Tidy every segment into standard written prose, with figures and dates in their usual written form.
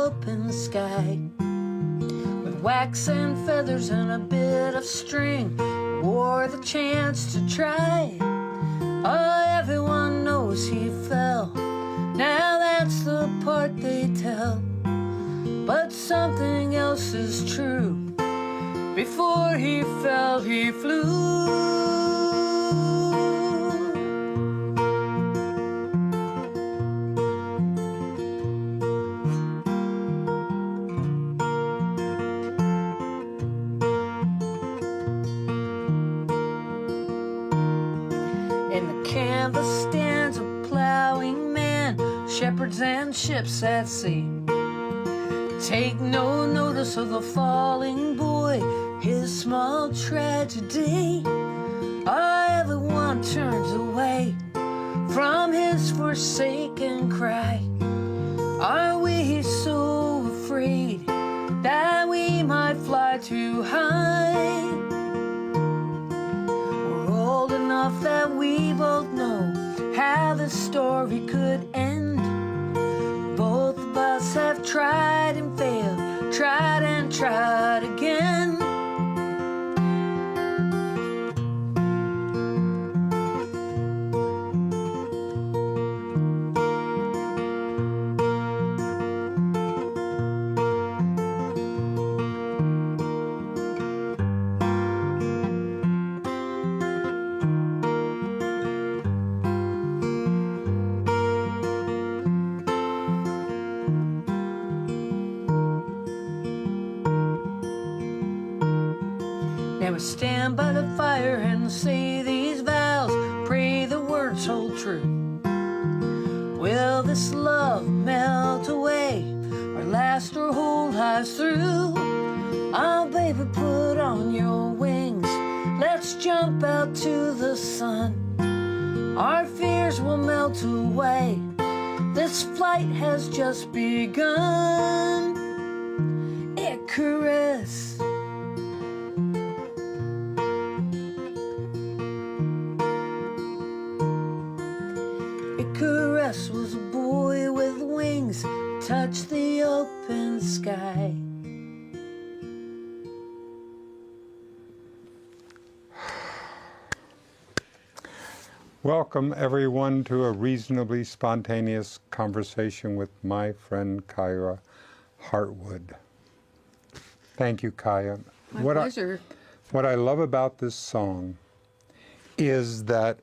open sky. With wax and feathers and a bit of string, wore the chance to try. Oh, everyone knows he fell. Now that's the part they tell. But something else is true. Before he fell, he flew. In the canvas stands a plowing man, shepherds and ships at sea. Take no notice of the falling boy, his small tragedy. Everyone turns away from his forsaken cry. Are we so afraid that we might fly too high? We're old enough that we both know how the story could end. Both of us have tried and failed, tried and tried again. Now we stand by the fire and say these vows, pray the words hold true. Will this love melt away, or last or hold us through? Oh, baby, put on your wings, let's jump out to the sun. Our fears will melt away, this flight has just begun. Icarus. Icarus was a boy with wings, touched the open sky. Welcome everyone to a reasonably spontaneous conversation with my friend Kiya Heartwood. Thank you, Kiya. My pleasure. What I love about this song is that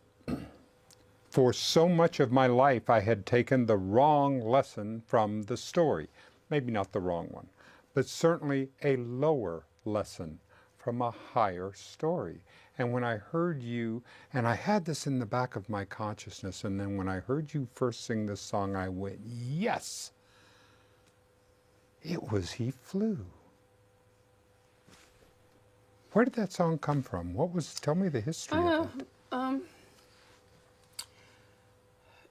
for so much of my life, I had taken the wrong lesson from the story. Maybe not the wrong one, but certainly a lower lesson from a higher story. And when I heard you, and I had this in the back of my consciousness, and then when I heard you first sing this song, I went, yes, it was He Flew. Where did that song come from? Tell me the history of it.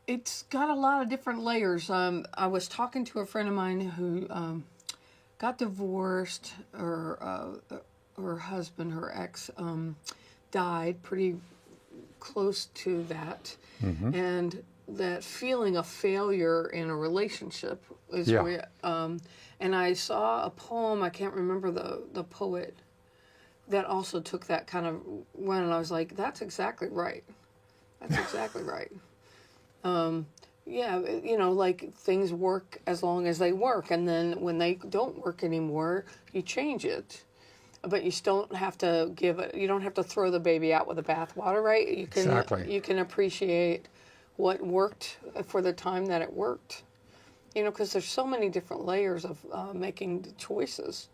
It's got a lot of different layers. I was talking to a friend of mine who got divorced. Her husband, her ex, died pretty close to that. Mm-hmm. And that feeling of failure in a relationship is where, and I saw a poem, I can't remember the poet, that also took that kind of one, and I was like, that's exactly right. That's exactly right. Yeah, you know, like things work as long as they work, and then when they don't work anymore, you change it. But you still don't have to you don't have to throw the baby out with the bathwater, right? You can, exactly. You can appreciate what worked for the time that it worked. You know, because there's so many different layers of making choices.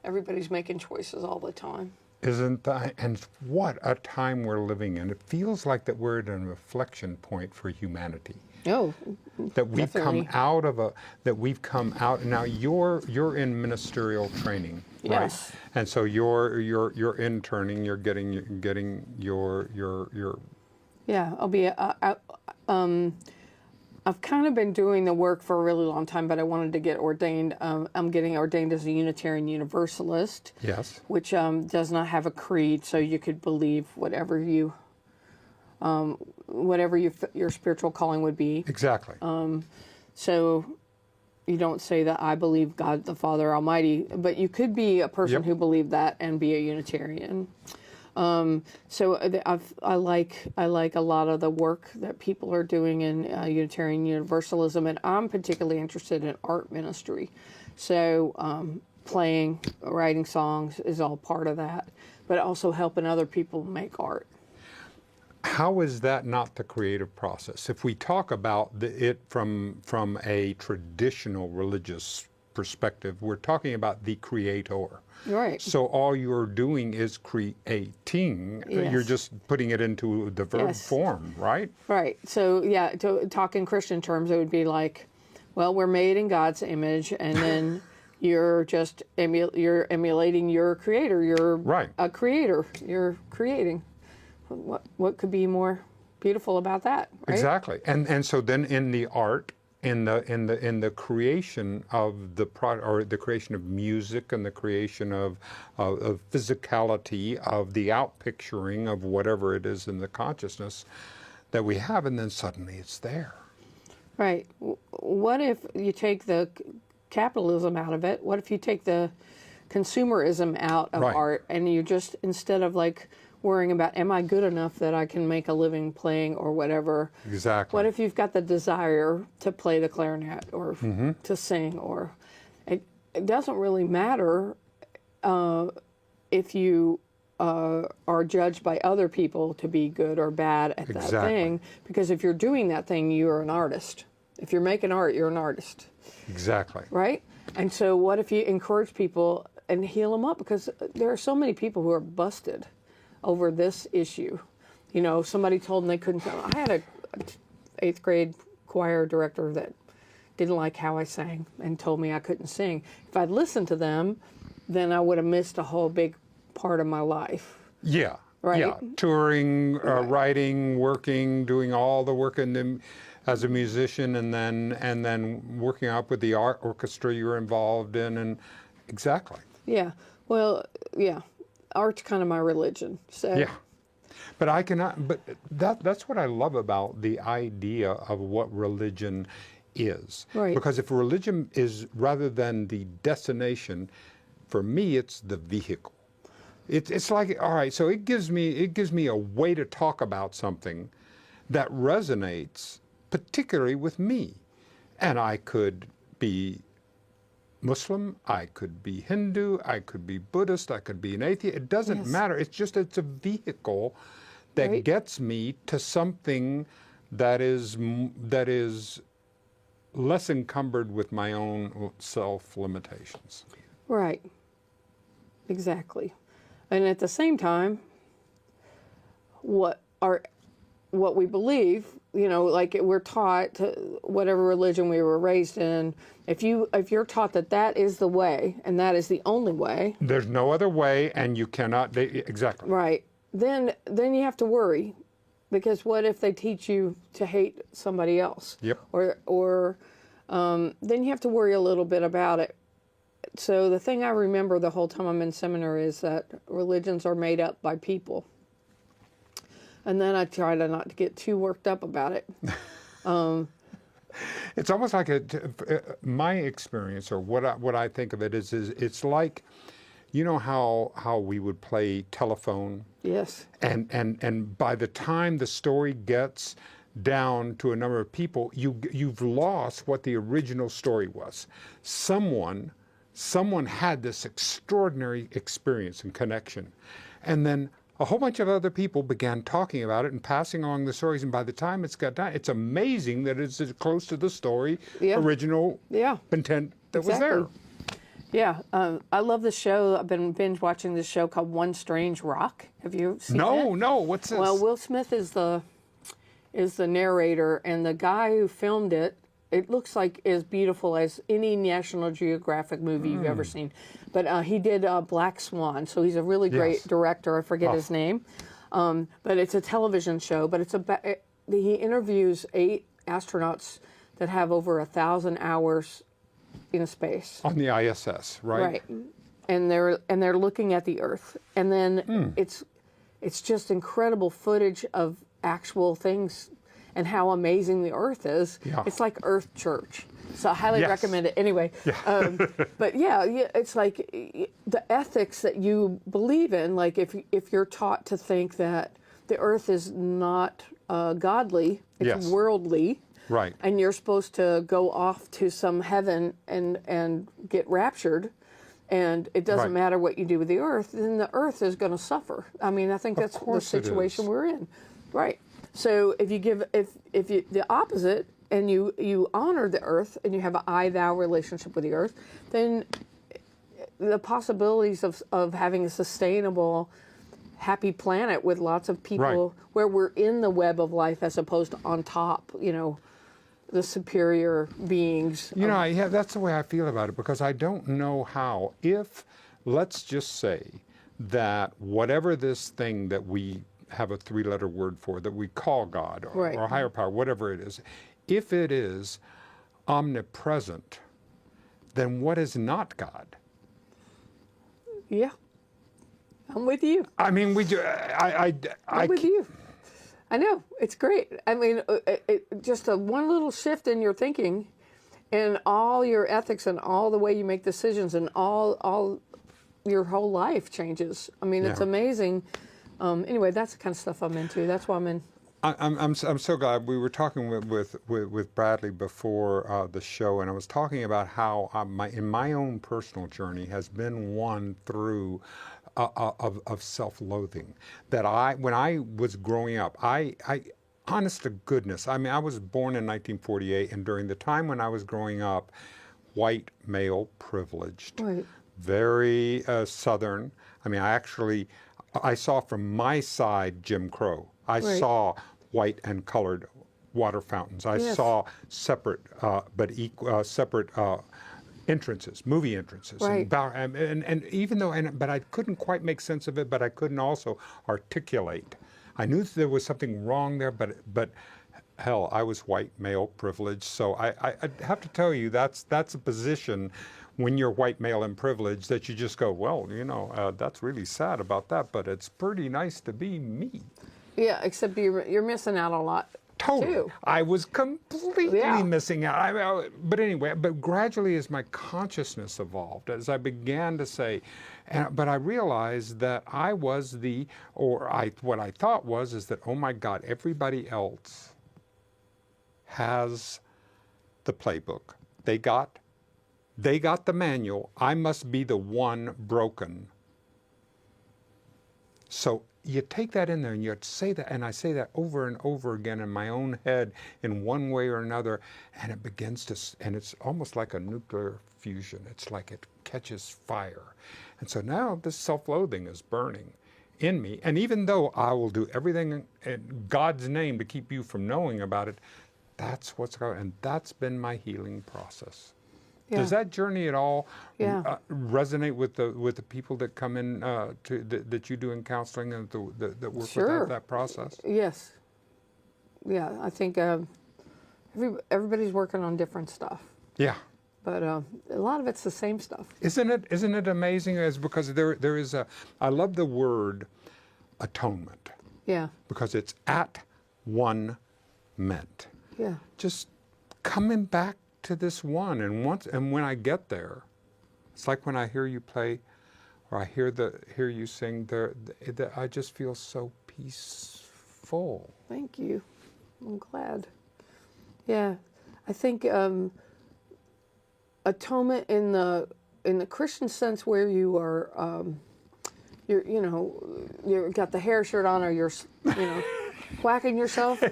Everybody's making choices all the time. Isn't that, and what a time we're living in. It feels like that we're at an inflection point for humanity. Oh, that we've definitely. We've come out. Now you're in ministerial training, right? Yes. And so you're interning, you're getting your Yeah, I'll be I've kind of been doing the work for a really long time, but I wanted to get ordained. I'm getting ordained as a Unitarian Universalist. Yes. Which does not have a creed, so you could believe whatever your spiritual calling would be. Exactly. So you don't say that I believe God the Father Almighty, but you could be a person Yep. who believed that and be a Unitarian. So I like a lot of the work that people are doing in Unitarian Universalism, and I'm particularly interested in art ministry. So playing, writing songs is all part of that, but also helping other people make art. How is that not the creative process? If we talk about it from a traditional religious perspective, we're talking about the creator. Right. So all you're doing is creating. Yes. You're just putting it into the verb Yes. form, right? Right. So yeah, to talk in Christian terms, it would be like, well, we're made in God's image, and then you're just you're emulating your creator. You're Right. a creator. You're creating. What could be more beautiful about that? Right? Exactly. And so then in the art, in the creation of the product, or the creation of music, and the creation of physicality, of the outpicturing of whatever it is in the consciousness that we have, and then suddenly it's there. Right. What if you take the capitalism out of it? What if you take the consumerism out of Right. art, and you just, instead of like worrying about, am I good enough that I can make a living playing or whatever? Exactly. What if you've got the desire to play the clarinet or to sing, or it doesn't really matter if you are judged by other people to be good or bad at that Exactly. thing, because if you're doing that thing, you're an artist. If you're making art, you're an artist, Exactly. right? And so what if you encourage people and heal them up? Because there are so many people who are busted over this issue. You know, somebody told them they couldn't. I had a 8th grade choir director that didn't like how I sang and told me I couldn't sing. If I'd listened to them, then I would have missed a whole big part of my life. Yeah. Right. Yeah. Touring, writing, working, doing all the work as a musician, and then working up with the art orchestra you're involved in, and exactly. Yeah. Well, yeah. Art's kind of my religion. So Yeah. But I cannot. But that's what I love about the idea of what religion is. Right. Because if religion is, rather than the destination, for me it's the vehicle. It's like, all right. So it gives me a way to talk about something that resonates particularly with me, and I could be Muslim, I could be Hindu, I could be Buddhist, I could be an atheist. It doesn't Yes. matter. It's a vehicle that Right. gets me to something that is less encumbered with my own self limitations. Right. Exactly. And at the same time, what we believe, you know, like we're taught to, whatever religion we were raised in, if you're taught that is the way and that is the only way, There's no other way, and you cannot. Exactly. right? Then you have to worry, because what if they teach you to hate somebody else? Yep. Or then you have to worry a little bit about it. So the thing I remember the whole time I'm in seminary is that religions are made up by people. And then I try to not to get too worked up about it. It's almost like my experience, or what I think of it is it's like, you know how we would play telephone, Yes. and by the time the story gets down to a number of people, you've lost what the original story was. Someone had this extraordinary experience and connection, and then a whole bunch of other people began talking about it and passing along the stories, and by the time it's got done, it's amazing that it's as close to the story original intent that was there. Yeah, I love this show. I've been binge watching this show called One Strange Rock. Have you seen that? No, what's this? Well, Will Smith is the narrator, and the guy who filmed it, it looks like as beautiful as any National Geographic movie you've ever seen. But he did Black Swan, so he's a really great Yes. director. I forget his name. But it's a television show. But he interviews 8 astronauts that have over 1,000 hours in space. On the ISS, right? Right. And they're looking at the Earth. And then it's just incredible footage of actual things and how amazing the Earth is. Yeah. It's like Earth Church. So I highly Yes. recommend it. Anyway, but yeah, it's like the ethics that you believe in. Like if you're taught to think that the earth is not godly, it's Yes. worldly, Right. and you're supposed to go off to some heaven and get raptured, and it doesn't Right. matter what you do with the earth, then the earth is going to suffer. I mean, I think that's the course it situation is. we're in, right? So if you give if you the opposite, and you honor the earth, and you have an I-thou relationship with the earth, then the possibilities of having a sustainable, happy planet with lots of people Right. where we're in the web of life as opposed to on top, the superior beings. You know, yeah, that's the way I feel about it, because I don't know how, if, let's just say that whatever this thing that we have a three-letter word for, that we call God or, Right. or higher power, whatever it is, if it is omnipresent, then what is not God? Yeah, I'm with you. I mean, I'm with you. I know, it's great. I mean, just one little shift in your thinking, and all your ethics and all the way you make decisions and all your whole life changes. I mean, it's Yeah. amazing. Anyway, that's the kind of stuff I'm into. That's why I'm in. I'm so glad. We were talking with Bradley before the show, and I was talking about how in my own personal journey has been one through of self-loathing. That when I was growing up, I honest to goodness, I mean, I was born in 1948, and during the time when I was growing up, white male privileged, Right. very Southern. I mean, I saw from my side Jim Crow. I Right. saw white and colored water fountains. I Yes. saw separate separate entrances, movie entrances. Right. And even though, but I couldn't quite make sense of it, but I couldn't also articulate. I knew there was something wrong there, but hell, I was white, male, privileged. So I have to tell you, that's a position when you're white, male, and privileged that you just go, well, that's really sad about that, but it's pretty nice to be me. Yeah, except you're missing out a lot. Totally. Too. I was completely Yeah. missing out. But anyway, but gradually as my consciousness evolved, as I began to say, but I realized that I was what I thought is that, oh my God, everybody else has the playbook. They got the manual. I must be the one broken. So you take that in there and you say that, and I say that over and over again in my own head in one way or another, and it begins and it's almost like a nuclear fusion. It's like it catches fire. And so now this self-loathing is burning in me. And even though I will do everything in God's name to keep you from knowing about it, that's what's going on. And that's been my healing process. Yeah. Does that journey at all Yeah. resonate with the people that come in that you do in counseling and that work Sure. with that process? Yes. Yeah, I think everybody's working on different stuff, Yeah. but a lot of it's the same stuff. Isn't it amazing? Because there is I love the word atonement, Yeah. because it's at one meant. Yeah. Just coming back to this one, and when I get there, it's like when I hear you play, or I hear you sing. I just feel so peaceful. Thank you. I'm glad. Yeah, I think atonement in the Christian sense, where you are, you've got the hair shirt on, or you're, whacking yourself.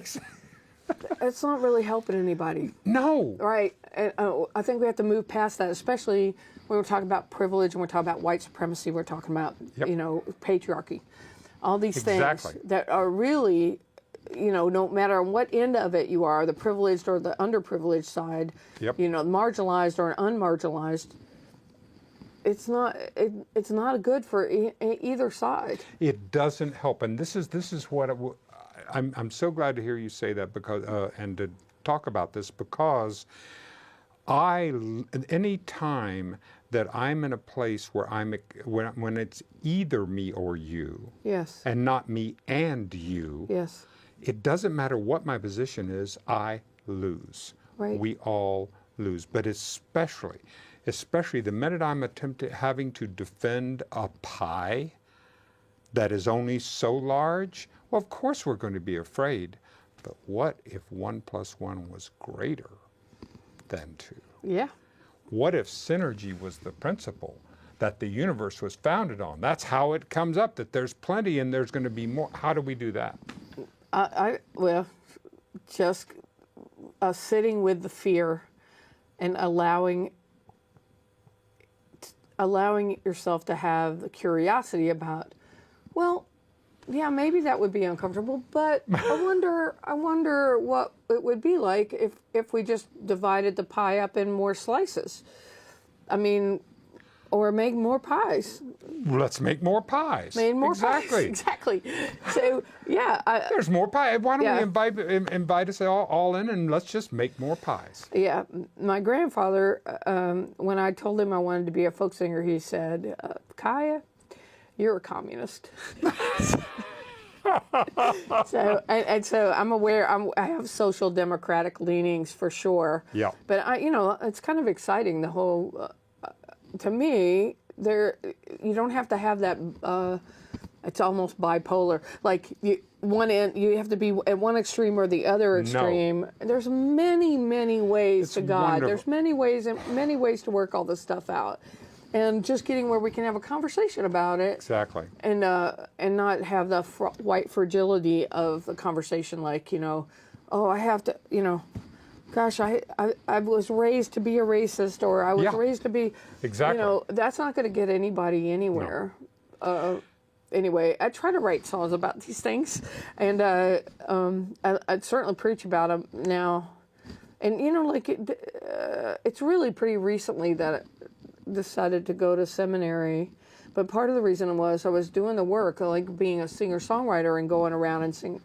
It's not really helping anybody. No. Right. And, I think we have to move past that, especially when we're talking about privilege and we're talking about white supremacy. We're talking about, Yep. patriarchy. All these Exactly. things that are really, no matter on what end of it you are, the privileged or the underprivileged side, Yep. marginalized or unmarginalized, it's not good for either side. It doesn't help, and this is what I'm so glad to hear you say that, because and to talk about this, because any time that I'm in a place where when it's either me or you, Yes. and not me and you, Yes. it doesn't matter what my position is, I lose. Right. We all lose. But especially the minute I'm having to defend a pie that is only so large, well, of course we're going to be afraid. But what if 1 + 1 was greater than 2? Yeah. What if synergy was the principle that the universe was founded on? That's how it comes up, that there's plenty and there's going to be more. How do we do that? Well, just sitting with the fear and allowing yourself to have the curiosity about, well, yeah, maybe that would be uncomfortable, but I wonder what it would be like if we just divided the pie up in more slices. I mean, or make more pies. Let's make more pies. Made more exactly. pies. Exactly. So, yeah. There's more pie. Why don't Yeah. we invite us all in and let's just make more pies? Yeah. My grandfather, when I told him I wanted to be a folk singer, he said, Kiya, you're a communist. So I'm aware. I have social democratic leanings for sure. Yeah. But it's kind of exciting. The whole, to me, you don't have to have that. It's almost bipolar. Like you have to be at one extreme or the other extreme. No. There's many ways to God. Wonderful. There's many ways to work all this stuff out. And just getting where we can have a conversation about it. Exactly. And not have the white fragility of the conversation, like, I have to, gosh, I was raised to be a racist, or I was raised to be, exactly. That's not going to get anybody anywhere. No. Anyway, I try to write songs about these things, and I'd certainly preach about them now. And, it's really pretty recently that decided to go to seminary, but part of the reason was I was doing the work, like being a singer-songwriter and going around and sing.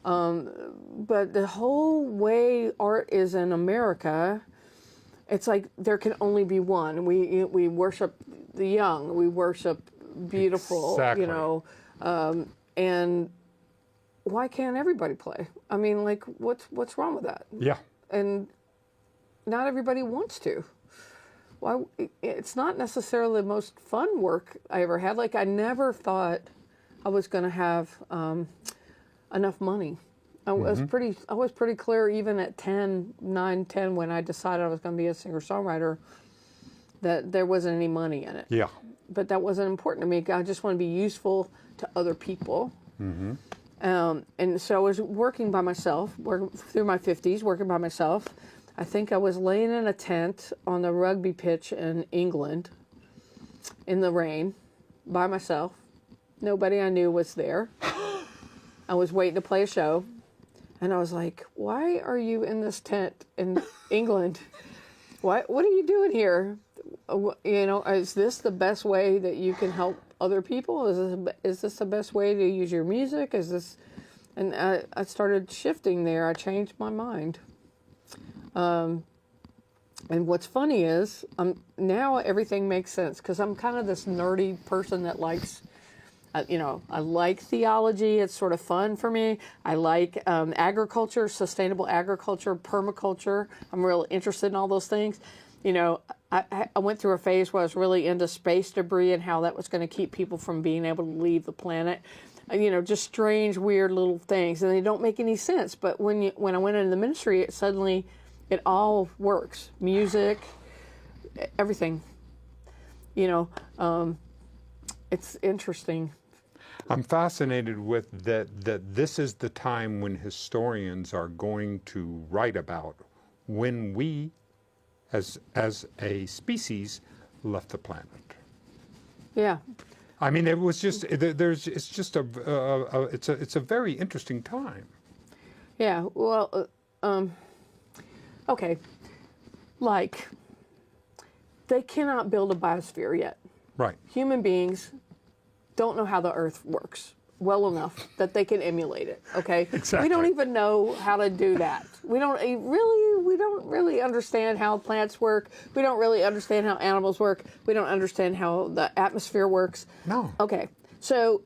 But the whole way art is in America, it's like there can only be one. We worship the young, we worship beautiful, exactly. And why can't everybody play? I mean, like, what's wrong with that? Yeah. And not everybody wants to. Well, it's not necessarily the most fun work I ever had. Like, I never thought I was going to have enough money. I was pretty clear even at 9, 10, when I decided I was going to be a singer-songwriter, that there wasn't any money in it. Yeah. But that wasn't important to me. I just want to be useful to other people. Mm-hmm. And so I was working by myself, through my 50s, working by myself. I think I was laying in a tent on the rugby pitch in England in the rain by myself. Nobody I knew was there. I was waiting to play a show. And I was like, why are you in this tent in England? What are you doing here? Is this the best way that you can help other people? Is this the best way to use your music? And I started shifting there. I changed my mind. And what's funny is now everything makes sense, because I'm kind of this nerdy person that likes, I like theology. It's sort of fun for me. I like agriculture, sustainable agriculture, permaculture. I'm really interested in all those things. I went through a phase where I was really into space debris and how that was going to keep people from being able to leave the planet. Just strange, weird little things, and they don't make any sense. But when I went into the ministry, it all works. Music, everything. It's interesting. I'm fascinated with that this is the time when historians are going to write about when we, as a species, left the planet. Yeah. I mean, it was just it's a very interesting time. Yeah. Well, okay. Like, they cannot build a biosphere yet. Right. Human beings don't know how the Earth works well enough that they can emulate it. Okay. Exactly. We don't even know how to do that. We don't really understand how plants work. We don't really understand how animals work. We don't understand how the atmosphere works. No. Okay. So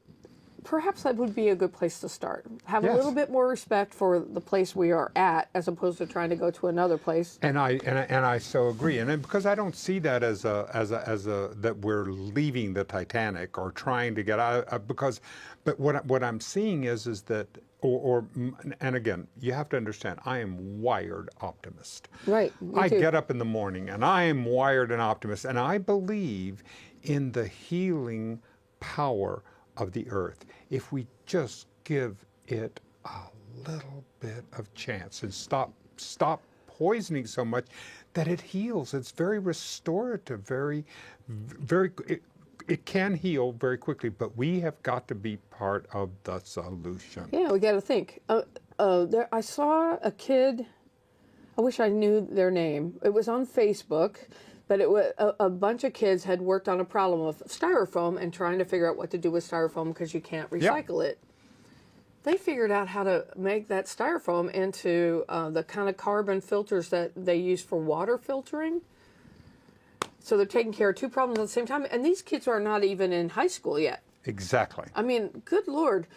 perhaps that would be a good place to start. Have a Yes. little bit more respect for the place we are at, as opposed to trying to go to another place. And I so agree, and because I don't see that as that we're leaving the Titanic or trying to get out, but what I'm seeing is that and again, you have to understand, I am wired optimist. Right. Me I too. get up in the morning and I am wired an optimist, and I believe in the healing power of the earth if we just give it a little bit of chance and stop poisoning so much that it heals. It's very restorative, it can heal very quickly, but we have got to be part of the solution. Yeah, we got to think. I saw a kid. I wish I knew their name. It was on Facebook, but it was a bunch of kids had worked on a problem of styrofoam and trying to figure out what to do with styrofoam because you can't recycle it. They figured out how to make that styrofoam into the kind of carbon filters that they use for water filtering. So they're taking care of two problems at the same time. And these kids are not even in high school yet. Exactly. I mean, good Lord.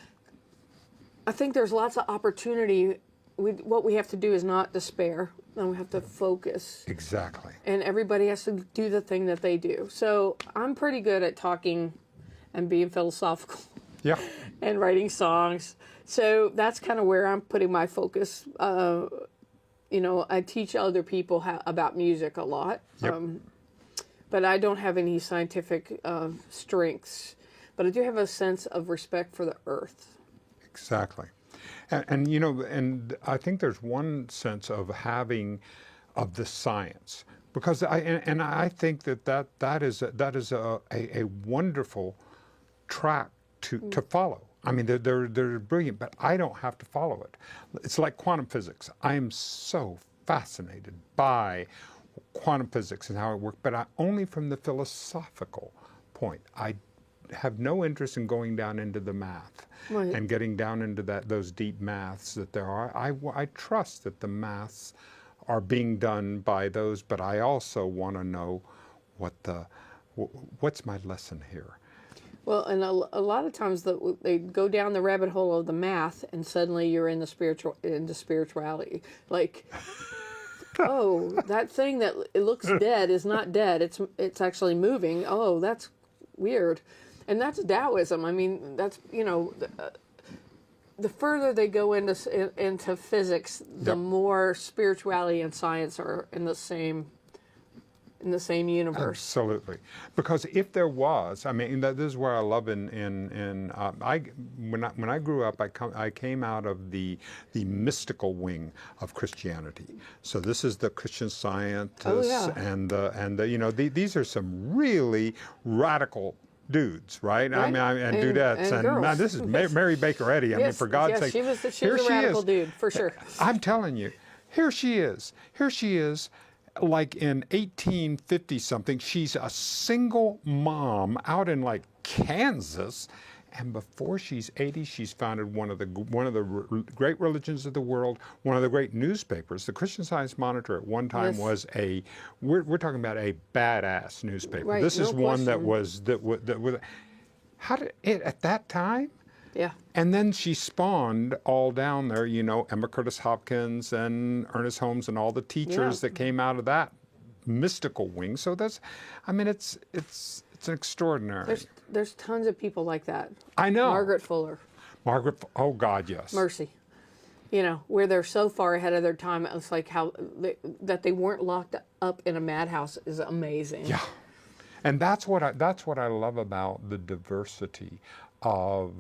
I think there's lots of opportunity. What we have to do is not despair, and we have to focus. Exactly. And everybody has to do the thing that they do. So I'm pretty good at talking and being philosophical. Yeah. And writing songs. So that's kind of where I'm putting my focus. I teach other people about music a lot. Yep. But I don't have any scientific strengths. But I do have a sense of respect for the earth. Exactly. And I think there's one sense of of the science, because I think that is a wonderful track to follow. I mean, they're brilliant, but I don't have to follow it. It's like quantum physics. I am so fascinated by quantum physics and how it works, but only from the philosophical point. I have no interest in going down into the math and getting down into those deep maths that there are. I trust that the maths are being done by those, but I also want to know what's my lesson here. Well, and a lot of times they go down the rabbit hole of the math, and suddenly you're into spirituality. Like, oh, that thing that it looks dead is not dead. It's actually moving. Oh, that's weird. And that's Taoism. I mean, that's, the further they go into physics, the more spirituality and science are in the same universe. Absolutely, because if there was, I mean, this is where I love when I grew up, I came out of the mystical wing of Christianity. So this is the Christian Scientists, and these are some really radical dudes, right? I mean, and dudettes, and man, this is Mary Baker Eddy. I mean, for God's sake, she was a radical dude for sure. I'm telling you, here she is. Like in 1850 something, she's a single mom out in like Kansas, and before she's 80, she's founded one of the great religions of the world, one of the great newspapers. The Christian Science Monitor at one time was we're talking about a badass newspaper. Right, This is no one that question. was how did it at that time? Yeah. And then she spawned all down there, Emma Curtis Hopkins and Ernest Holmes and all the teachers that came out of that mystical wing. So it's an extraordinary. There's tons of people like that. I know. Margaret Fuller. Oh God, yes. Mercy. Where they're so far ahead of their time. It's like how that they weren't locked up in a madhouse is amazing. Yeah. And that's what I love about the diversity of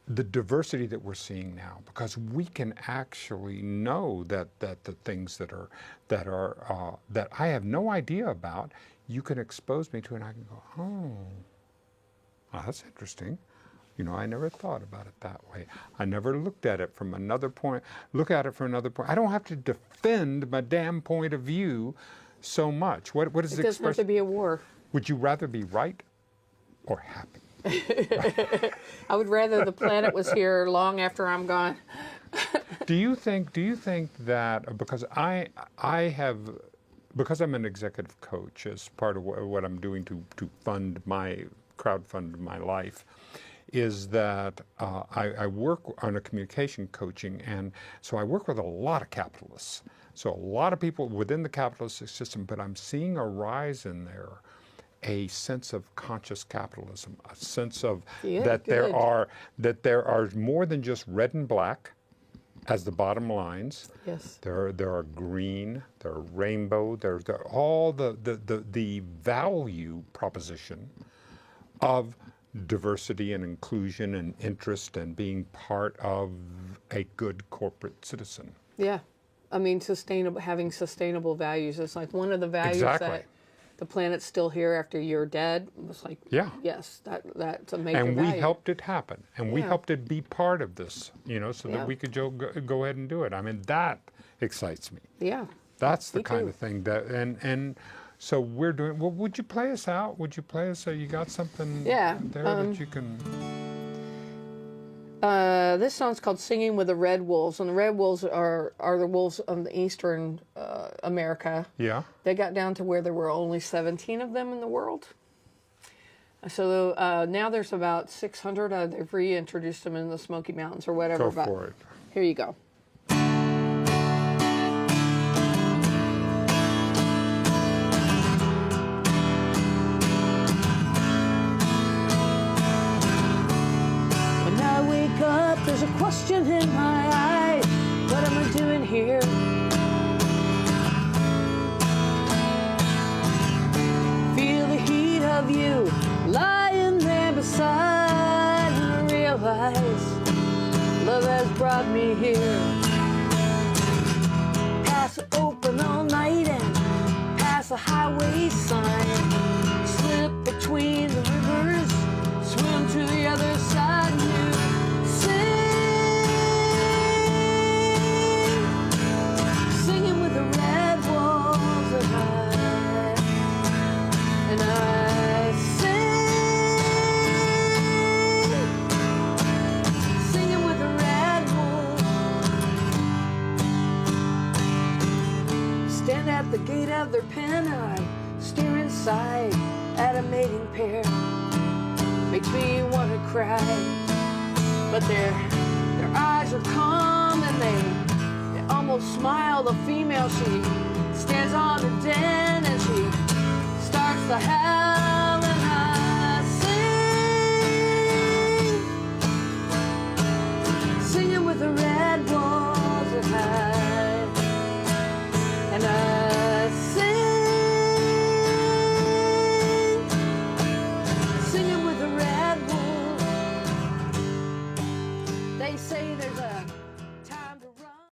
the diversity that we're seeing now, because we can actually know that the things that I have no idea about, you can expose me to, and I can go, oh, that's interesting. I never thought about it that way. I never looked at it from another point. I don't have to defend my damn point of view so much. What is the expression? It doesn't have to be a war. Would you rather be right or happy? I would rather the planet was here long after I'm gone. Do you think that because because I'm an executive coach as part of what I'm doing to crowdfund my life, is that I work on a communication coaching, and so I work with a lot of capitalists. So a lot of people within the capitalistic system, but I'm seeing a rise in there, a sense of conscious capitalism, a sense of that there are more than just red and black as the bottom lines. Yes. There are green, there are rainbow, there's all the value proposition of diversity and inclusion and interest and being part of a good corporate citizen. Yeah. I mean, having sustainable values is like one of the values Exactly. that the planet's still here after you're dead. It's like, yes, that's a major And value. we helped it happen, and we helped it be part of this, so Yeah. that we could go ahead and do it. I mean, that excites me. Yeah. That's the Me kind too. of thing that, and so we're doing. Well, would you play us out? Would you play us? You got something there that you can. This song's called "Singing with the Red Wolves," and the Red Wolves are the wolves of the Eastern America. Yeah. They got down to where there were only 17 of them in the world. So now there's about 600. They've reintroduced them in the Smoky Mountains or whatever. Go for it. Here you go. When I wake up, there's a question in my eye. What am I doing here? Feel the heat of you lying there beside, and I realize love has brought me here. Pass it open all night and pass a highway sign. Slip between the rivers, swim to the other side, and you singing with the red wolves at night. And I singing with the red wolves. Stand at the gate of their pen and I stare inside at a mating pair. Makes me want to cry, but their eyes are calm and they almost smile. The female, she stands on the den and she starts to howl.